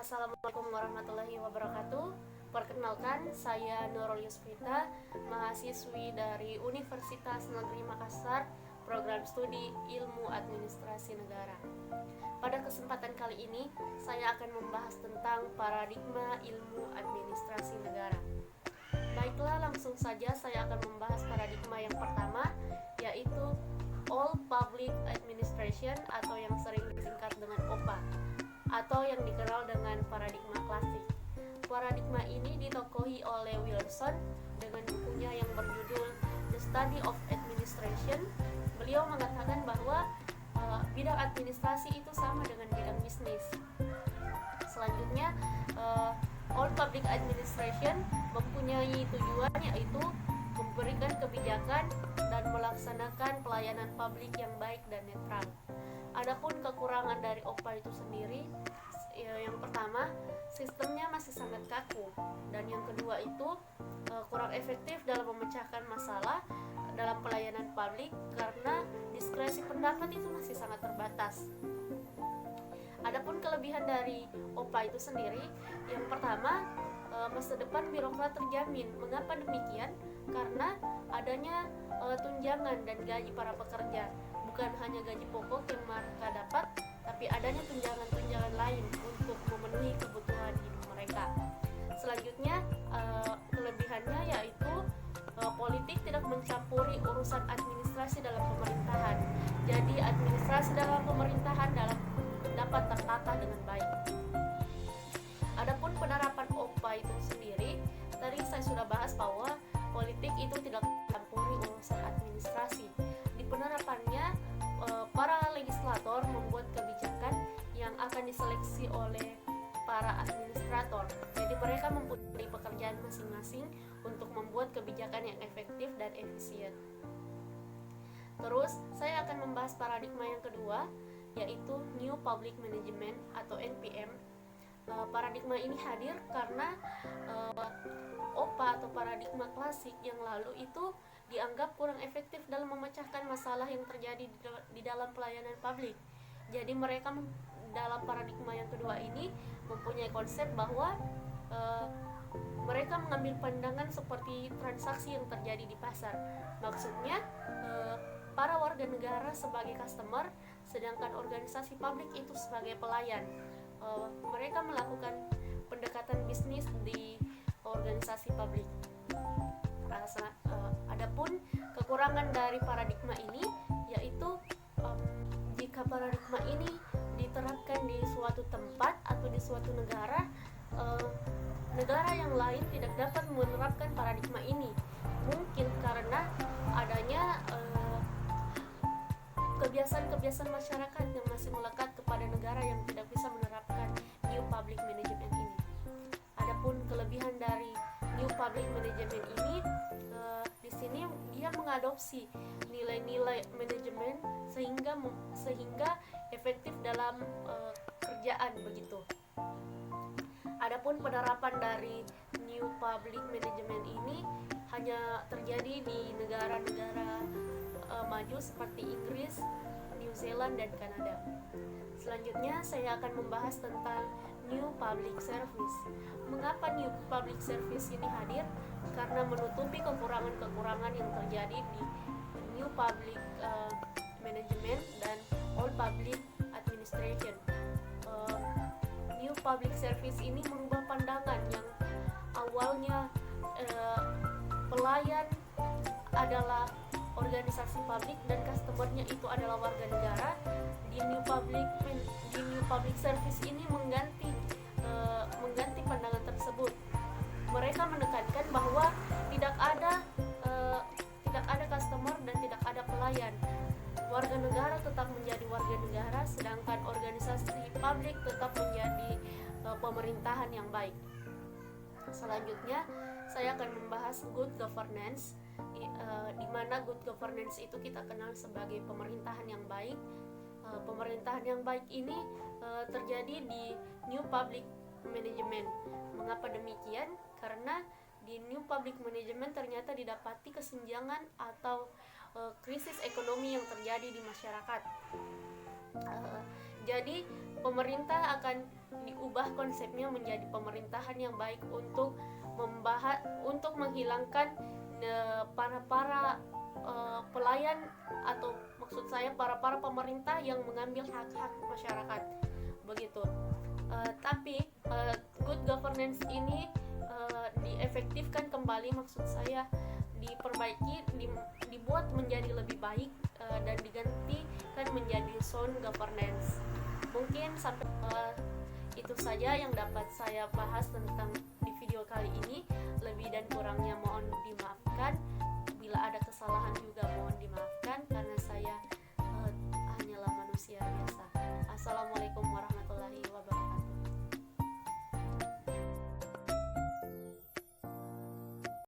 Assalamualaikum warahmatullahi wabarakatuh. Perkenalkan, saya Nurul Yusfita, mahasiswi dari Universitas Negeri Makassar, program studi Ilmu Administrasi Negara. Pada kesempatan kali ini, saya akan membahas tentang paradigma ilmu administrasi negara. Baiklah, langsung saja saya akan membahas paradigma yang pertama, yaitu All Public Administration atau yang sering disingkat dengan OPA, atau yang dikenal dengan paradigma klasik. Paradigma ini ditokohi oleh Wilson dengan bukunya yang berjudul The Study of Administration. Beliau mengatakan bahwa bidang administrasi itu sama dengan bidang bisnis. Selanjutnya, all public administration mempunyai tujuan yaitu memberikan kebijakan dan melaksanakan pelayanan publik yang baik dan netral. Adapun kekurangan dari OPA itu sendiri, yang pertama, sistemnya masih sangat kaku, dan yang kedua itu kurang efektif dalam memecahkan masalah dalam pelayanan publik karena diskresi pendapat itu masih sangat terbatas. Adapun kelebihan dari OPA itu sendiri, yang pertama, masa depan birokrat terjamin. Mengapa demikian? Karena adanya tunjangan dan gaji para pekerja, bukan hanya gaji pokok yang mereka dapat, tapi adanya tunjangan-tunjangan lain untuk memenuhi kebutuhan hidup mereka. Selanjutnya, kelebihannya yaitu politik tidak mencampuri urusan administrasi dalam pemerintahan. Jadi administrasi dalam pemerintahan dapat tertata dengan baik. Adapun penerapan OPA itu sendiri, tadi saya sudah bahas bahwa politik itu tidak mencampuri urusan administrasi. Di penerapannya, para legislator membuat kebijakan yang akan diseleksi oleh para administrator. Jadi mereka mempunyai pekerjaan masing-masing untuk membuat kebijakan yang efektif dan efisien. Terus, saya akan membahas paradigma yang kedua, yaitu New Public Management atau NPM. Paradigma ini hadir karena OPA atau paradigma klasik yang lalu itu dianggap kurang efektif dalam memecahkan masalah yang terjadi di dalam pelayanan publik. Jadi mereka dalam paradigma yang kedua ini mempunyai konsep bahwa mereka mengambil pandangan seperti transaksi yang terjadi di pasar. Maksudnya para warga negara sebagai customer, sedangkan organisasi publik itu sebagai pelayan. Mereka melakukan pendekatan bisnis di organisasi publik. Adapun kekurangan dari paradigma ini yaitu jika paradigma ini diterapkan di suatu tempat atau di suatu negara, negara yang lain tidak dapat menerapkan paradigma ini. Mungkin karena adanya kebiasaan-kebiasaan masyarakat yang masih melekat kepada negara yang tidak bisa menerapkan New Public Management ini. Adapun kelebihan dari New Public Management ini, di sini dia mengadopsi nilai-nilai manajemen sehingga efektif dalam kerjaan begitu. Adapun penerapan dari New Public Management ini hanya terjadi di negara-negara maju seperti Inggris, New Zealand, dan Kanada. Selanjutnya saya akan membahas tentang New Public Service. Mengapa New Public Service ini hadir? Karena menutupi kekurangan-kekurangan yang terjadi di New Public Management dan All Public Administration. New Public Service ini merubah pandangan yang awalnya pelayan adalah organisasi publik dan customernya itu adalah warga negara. Di New Public Service ini mengganti pandangan tersebut. Mereka menekankan bahwa tidak ada customer dan tidak ada pelayan. Warga negara tetap menjadi warga negara, sedangkan organisasi publik tetap menjadi pemerintahan yang baik. Selanjutnya saya akan membahas good governance, di mana good governance itu kita kenal sebagai pemerintahan yang baik. Pemerintahan yang baik ini terjadi di New Public Management. Mengapa demikian? Karena di New Public Management ternyata didapati kesenjangan atau krisis ekonomi yang terjadi di masyarakat. Jadi pemerintah akan diubah konsepnya menjadi pemerintahan yang baik untuk menghilangkan para pelayan, atau maksud saya para pemerintah yang mengambil hak-hak masyarakat begitu. Tapi good governance ini diefektifkan kembali, maksud saya diperbaiki, dibuat menjadi lebih baik, dan digantikan menjadi sound governance. Mungkin sampai itu saja yang dapat saya bahas tentang di video kali ini. Lebih dan kurangnya mohon dimaafkan. Bila ada